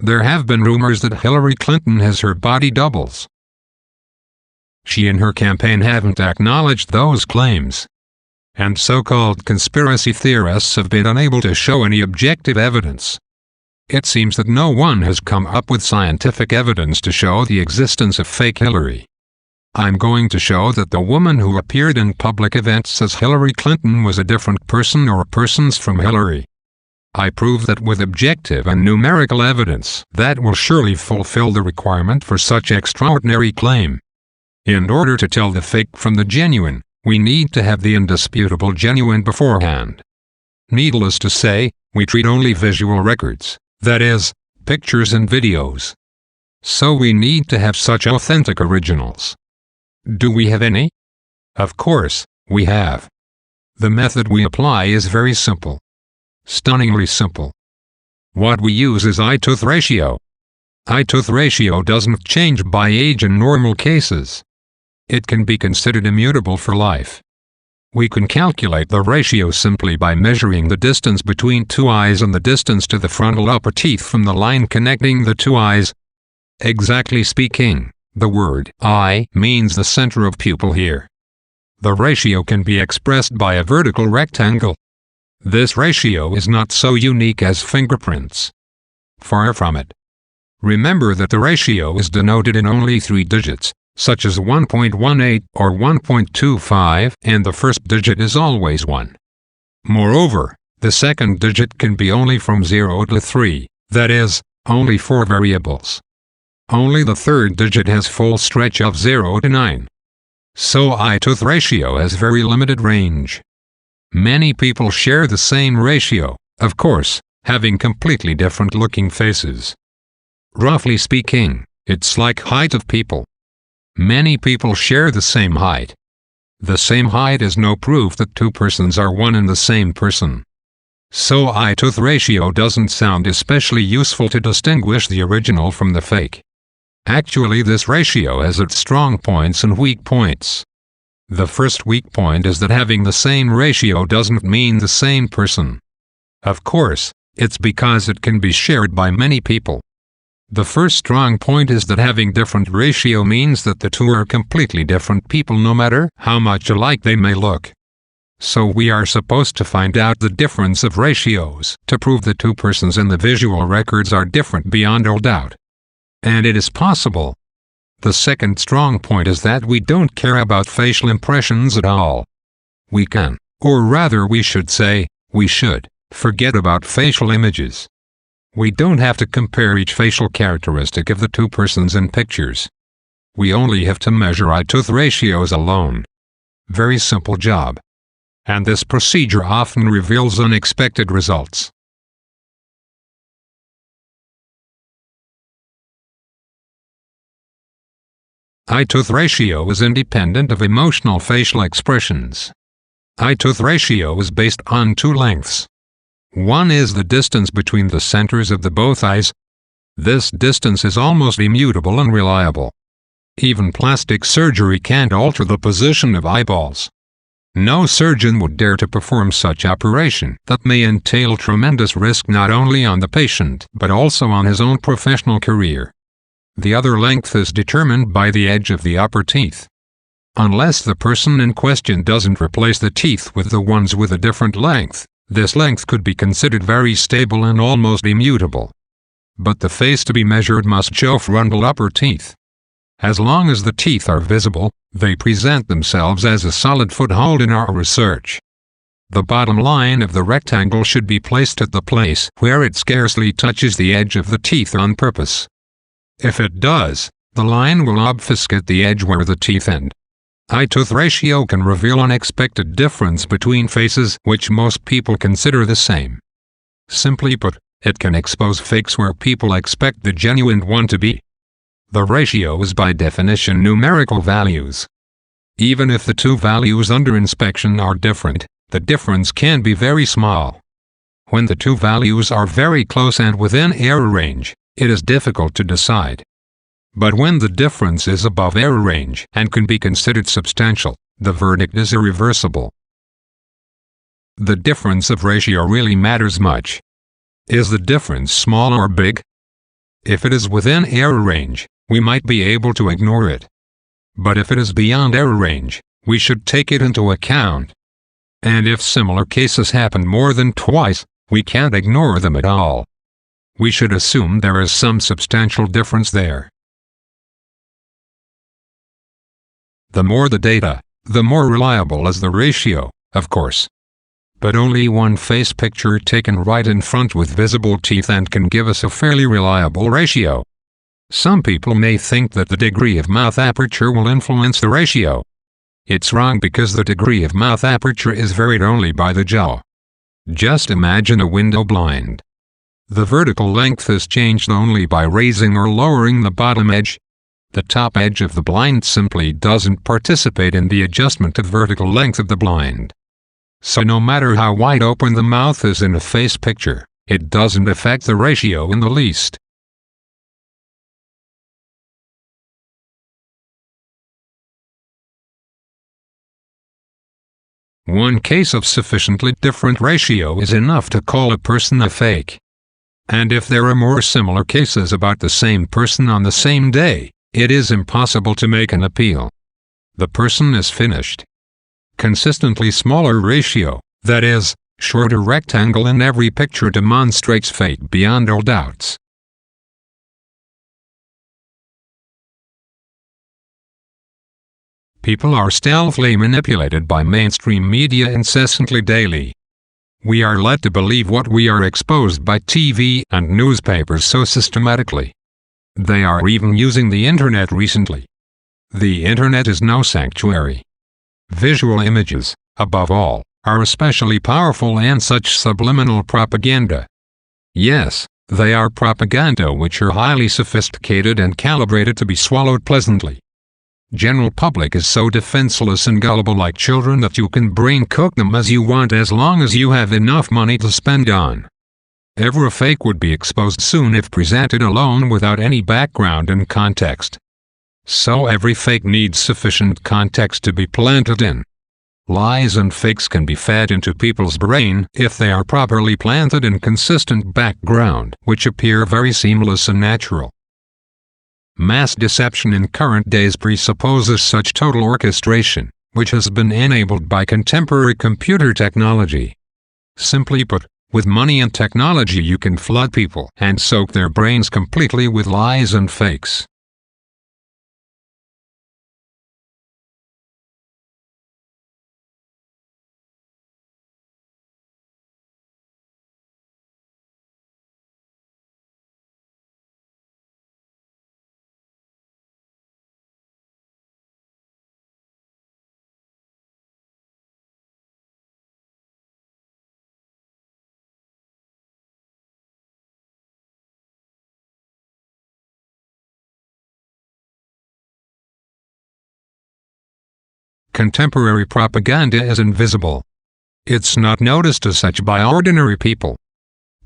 There have been rumors that Hillary Clinton has her body doubles. She and her campaign haven't acknowledged those claims. And so-called conspiracy theorists have been unable to show any objective evidence. It seems that no one has come up with scientific evidence to show the existence of fake Hillary. I'm going to show that the woman who appeared in public events as Hillary Clinton was a different person or persons from Hillary. I prove that with objective and numerical evidence that will surely fulfill the requirement for such extraordinary claim. In order to tell the fake from the genuine, we need to have the indisputable genuine beforehand. Needless to say, we treat only visual records, that is, pictures and videos. So we need to have such authentic originals. Do we have any? Of course, we have. The method we apply is very simple. Stunningly simple. What we use is eye-tooth ratio. Eye-tooth ratio doesn't change by age in normal cases. It can be considered immutable for life. We can calculate the ratio simply by measuring the distance between two eyes and the distance to the frontal upper teeth from the line connecting the two eyes. Exactly speaking, the word eye means the center of pupil here. The ratio can be expressed by a vertical rectangle. This ratio is not so unique as fingerprints. Far from it. Remember that the ratio is denoted in only 3 digits, such as 1.18 or 1.25, and the first digit is always 1. Moreover, the second digit can be only from 0 to 3, that is, only 4 variables. Only the third digit has full stretch of 0 to 9. So eye-tooth ratio has very limited range. Many people share the same ratio, of course, having completely different looking faces. Roughly speaking, it's like height of people. Many people share the same height. The same height is no proof that two persons are one and the same person. So eye-tooth ratio doesn't sound especially useful to distinguish the original from the fake. Actually, this ratio has its strong points and weak points. The first weak point is that having the same ratio doesn't mean the same person. Of course, it's because it can be shared by many people. The first strong point is that having different ratio means that the two are completely different people no matter how much alike they may look. So we are supposed to find out the difference of ratios to prove the two persons in the visual records are different beyond all doubt. And it is possible. The second strong point is that we don't care about facial impressions at all. We can, or rather we should say, we should, forget about facial images. We don't have to compare each facial characteristic of the two persons in pictures. We only have to measure eye-tooth ratios alone. Very simple job. And this procedure often reveals unexpected results. Eye-tooth ratio is independent of emotional facial expressions. Eye-tooth ratio is based on 2 lengths. One is the distance between the centers of the both eyes. This distance is almost immutable and reliable. Even plastic surgery can't alter the position of eyeballs. No surgeon would dare to perform such operation that may entail tremendous risk not only on the patient but also on his own professional career. The other length is determined by the edge of the upper teeth. Unless the person in question doesn't replace the teeth with the ones with a different length, this length could be considered very stable and almost immutable. But the face to be measured must show frontal upper teeth. As long as the teeth are visible, they present themselves as a solid foothold in our research. The bottom line of the rectangle should be placed at the place where it scarcely touches the edge of the teeth on purpose. If it does, the line will obfuscate the edge where the teeth end. Eye-tooth ratio can reveal unexpected difference between faces which most people consider the same. Simply put, it can expose fakes where people expect the genuine one to be. The ratio is by definition numerical values. Even if the two values under inspection are different, the difference can be very small. When the two values are very close and within error range, it is difficult to decide. But when the difference is above error range and can be considered substantial, the verdict is irreversible. The difference of ratio really matters much. Is the difference small or big? If it is within error range, we might be able to ignore it. But if it is beyond error range, we should take it into account. And if similar cases happen more than twice, we can't ignore them at all. We should assume there is some substantial difference there. The more the data, the more reliable is the ratio, of course. But only one face picture taken right in front with visible teeth and can give us a fairly reliable ratio. Some people may think that the degree of mouth aperture will influence the ratio. It's wrong because the degree of mouth aperture is varied only by the jaw. Just imagine a window blind. The vertical length is changed only by raising or lowering the bottom edge. The top edge of the blind simply doesn't participate in the adjustment of vertical length of the blind. So no matter how wide open the mouth is in a face picture, it doesn't affect the ratio in the least. One case of sufficiently different ratio is enough to call a person a fake. And if there are more similar cases about the same person on the same day, it is impossible to make an appeal. The person is finished. Consistently smaller ratio, that is, shorter rectangle in every picture demonstrates fake beyond all doubts. People are stealthily manipulated by mainstream media incessantly daily. We are led to believe what we are exposed by TV and newspapers so systematically. They are even using the internet recently. The internet is no sanctuary. Visual images, above all, are especially powerful and such subliminal propaganda. Yes, they are propaganda which are highly sophisticated and calibrated to be swallowed pleasantly. General public is so defenseless and gullible like children that you can brain cook them as you want as long as you have enough money to spend on. Every fake would be exposed soon if presented alone without any background and context. So every fake needs sufficient context to be planted in. Lies and fakes can be fed into people's brain if they are properly planted in consistent background, which appear very seamless and natural. Mass deception in current days presupposes such total orchestration, which has been enabled by contemporary computer technology. Simply put, with money and technology you can flood people and soak their brains completely with lies and fakes. Contemporary propaganda is invisible. It's not noticed as such by ordinary people.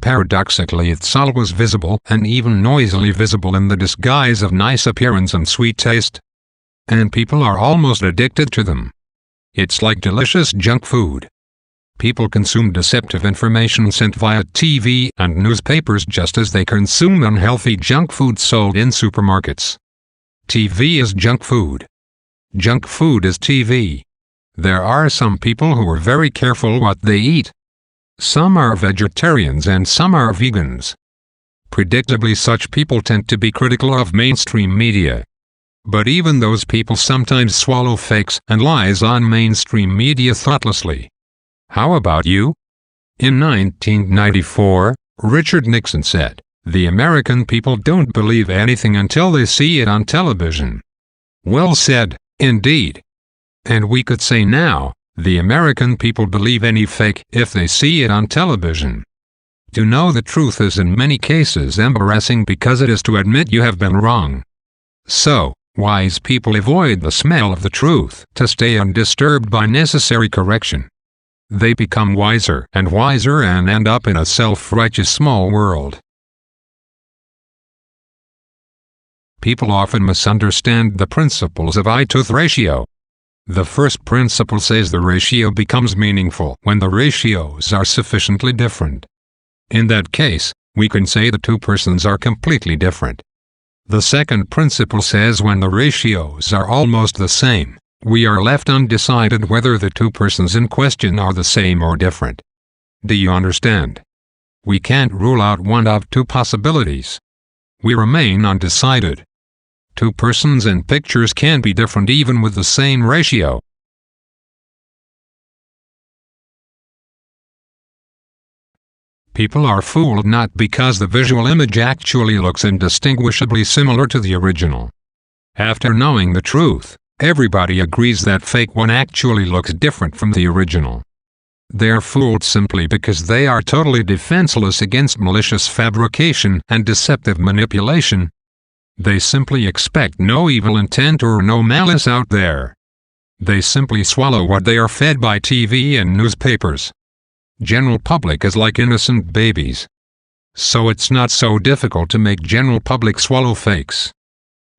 Paradoxically, it's always visible and even noisily visible in the disguise of nice appearance and sweet taste. And people are almost addicted to them. It's like delicious junk food. People consume deceptive information sent via TV and newspapers just as they consume unhealthy junk food sold in supermarkets. TV is junk food. Junk food is TV. There are some people who are very careful what they eat. Some are vegetarians and some are vegans. Predictably, such people tend to be critical of mainstream media. But even those people sometimes swallow fakes and lies on mainstream media thoughtlessly. How about you? In 1994, Richard Nixon said, "The American people don't believe anything until they see it on television." Well said, indeed. And we could say now, the American people believe any fake if they see it on television. To know the truth is in many cases embarrassing because it is to admit you have been wrong. So, wise people avoid the smell of the truth to stay undisturbed by necessary correction. They become wiser and end up in a self-righteous small world. People often misunderstand the principles of eye-tooth ratio. The first principle says the ratio becomes meaningful when the ratios are sufficiently different. In that case, we can say the two persons are completely different. The second principle says when the ratios are almost the same, we are left undecided whether the two persons in question are the same or different. Do you understand? We can't rule out one of two possibilities. We remain undecided. Two persons in pictures can be different even with the same ratio. People are fooled not because the visual image actually looks indistinguishably similar to the original. After knowing the truth, everybody agrees that fake one actually looks different from the original. They are fooled simply because they are totally defenseless against malicious fabrication and deceptive manipulation. They simply expect no evil intent or no malice out there. They simply swallow what they are fed by TV and newspapers. General public is like innocent babies. So it's not so difficult to make general public swallow fakes.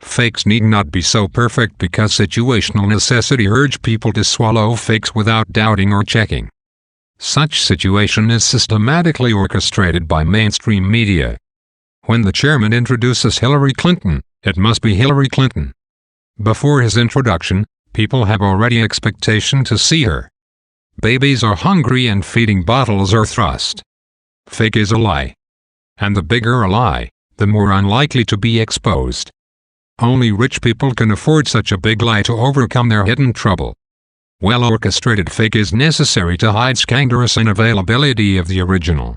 Fakes need not be so perfect because situational necessity urge people to swallow fakes without doubting or checking. Such situation is systematically orchestrated by mainstream media. When the chairman introduces Hillary Clinton, it must be Hillary Clinton. Before his introduction, people have already expectation to see her. Babies are hungry and feeding bottles are thrust. Fake is a lie. And the bigger a lie, the more unlikely to be exposed. Only rich people can afford such a big lie to overcome their hidden trouble. Well-orchestrated fake is necessary to hide scandalous unavailability of the original.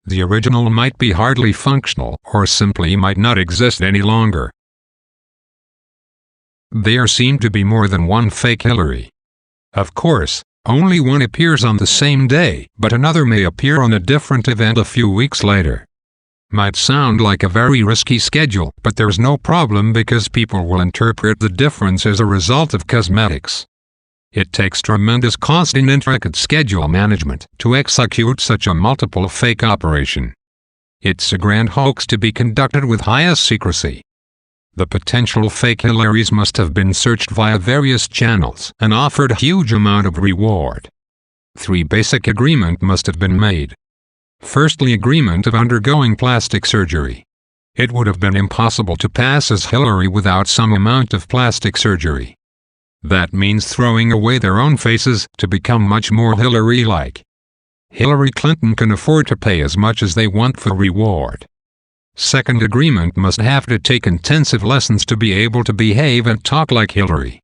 The original might be hardly functional or simply might not exist any longer. There seem to be more than one fake Hillary. Of course, only one appears on the same day, but another may appear on a different event a few weeks later. Might sound like a very risky schedule, but there's no problem because people will interpret the difference as a result of cosmetics. It takes tremendous cost and intricate schedule management to execute such a multiple fake operation. It's a grand hoax to be conducted with highest secrecy. The potential fake Hillarys must have been searched via various channels and offered a huge amount of reward. 3 basic agreements must have been made. Firstly, agreement of undergoing plastic surgery. It would have been impossible to pass as Hillary without some amount of plastic surgery. That means throwing away their own faces to become much more Hillary-like. Hillary Clinton can afford to pay as much as they want for reward. Second agreement must have to take intensive lessons to be able to behave and talk like Hillary.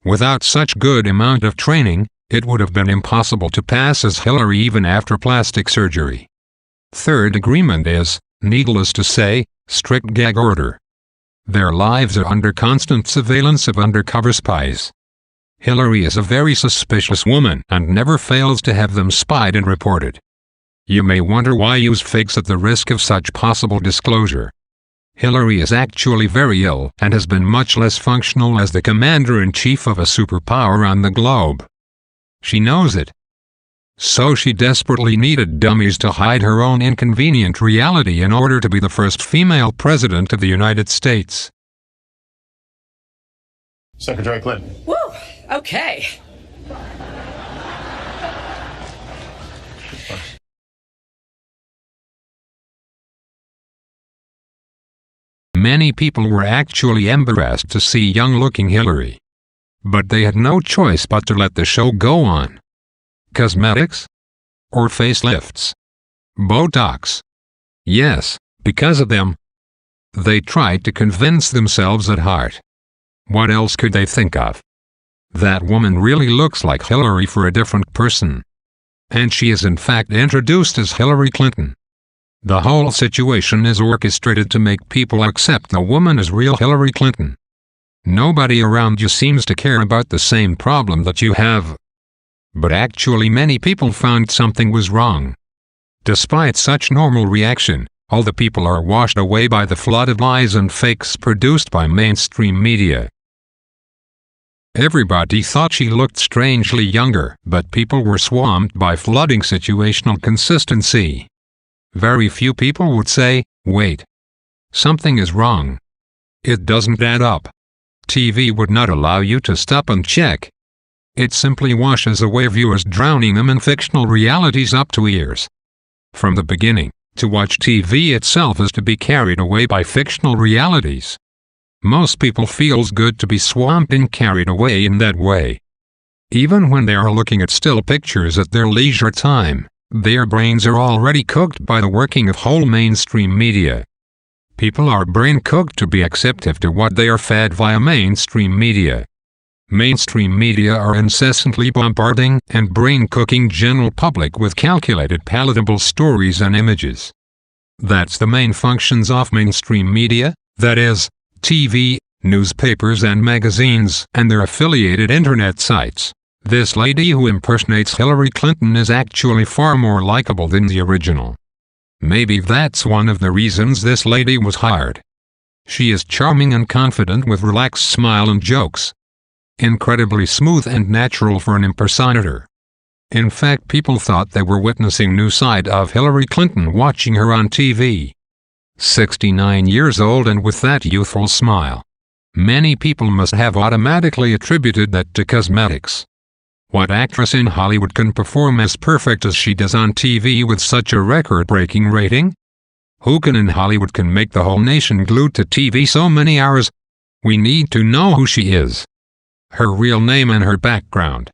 Without such good amount of training, it would have been impossible to pass as Hillary even after plastic surgery. Third agreement is, needless to say, strict gag order. Their lives are under constant surveillance of undercover spies. Hillary is a very suspicious woman and never fails to have them spied and reported. You may wonder why use fakes at the risk of such possible disclosure. Hillary is actually very ill and has been much less functional as the commander-in-chief of a superpower on the globe. She knows it. So she desperately needed dummies to hide her own inconvenient reality in order to be the first female president of the United States. Secretary Clinton. Woo! Okay. Many people were actually embarrassed to see young-looking Hillary. But they had no choice but to let the show go on. Cosmetics? Or facelifts? Botox? Yes, because of them. They tried to convince themselves at heart. What else could they think of? That woman really looks like Hillary for a different person. And she is in fact introduced as Hillary Clinton. The whole situation is orchestrated to make people accept the woman as real Hillary Clinton. Nobody around you seems to care about the same problem that you have. But actually many people found something was wrong. Despite such normal reaction, all the people are washed away by the flood of lies and fakes produced by mainstream media. Everybody thought she looked strangely younger, but people were swamped by flooding situational consistency. Very few people would say, wait. Something is wrong. It doesn't add up. TV would not allow you to stop and check. It simply washes away viewers, drowning them in fictional realities up to ears. From the beginning, To watch TV itself is to be carried away by fictional realities. Most people feels good to be swamped and carried away in that way. Even when they are looking at still pictures at their leisure time, their brains are already cooked by the working of whole mainstream media. People are brain-cooked to be acceptive to what they are fed via mainstream media. Mainstream media are incessantly bombarding and brain-cooking general public with calculated palatable stories and images. That's the main functions of mainstream media, that is, TV, newspapers and magazines and their affiliated internet sites. This lady who impersonates Hillary Clinton is actually far more likable than the original. Maybe that's one of the reasons this lady was hired. She is charming and confident with relaxed smile and jokes. Incredibly smooth and natural for an impersonator. In fact, people thought they were witnessing new side of Hillary Clinton watching her on TV. 69 years old and with that youthful smile. Many people must have automatically attributed that to cosmetics. What actress in Hollywood can perform as perfect as she does on TV with such a record-breaking rating? Who in Hollywood can make the whole nation glued to TV so many hours? We need to know who she is. Her real name and her background.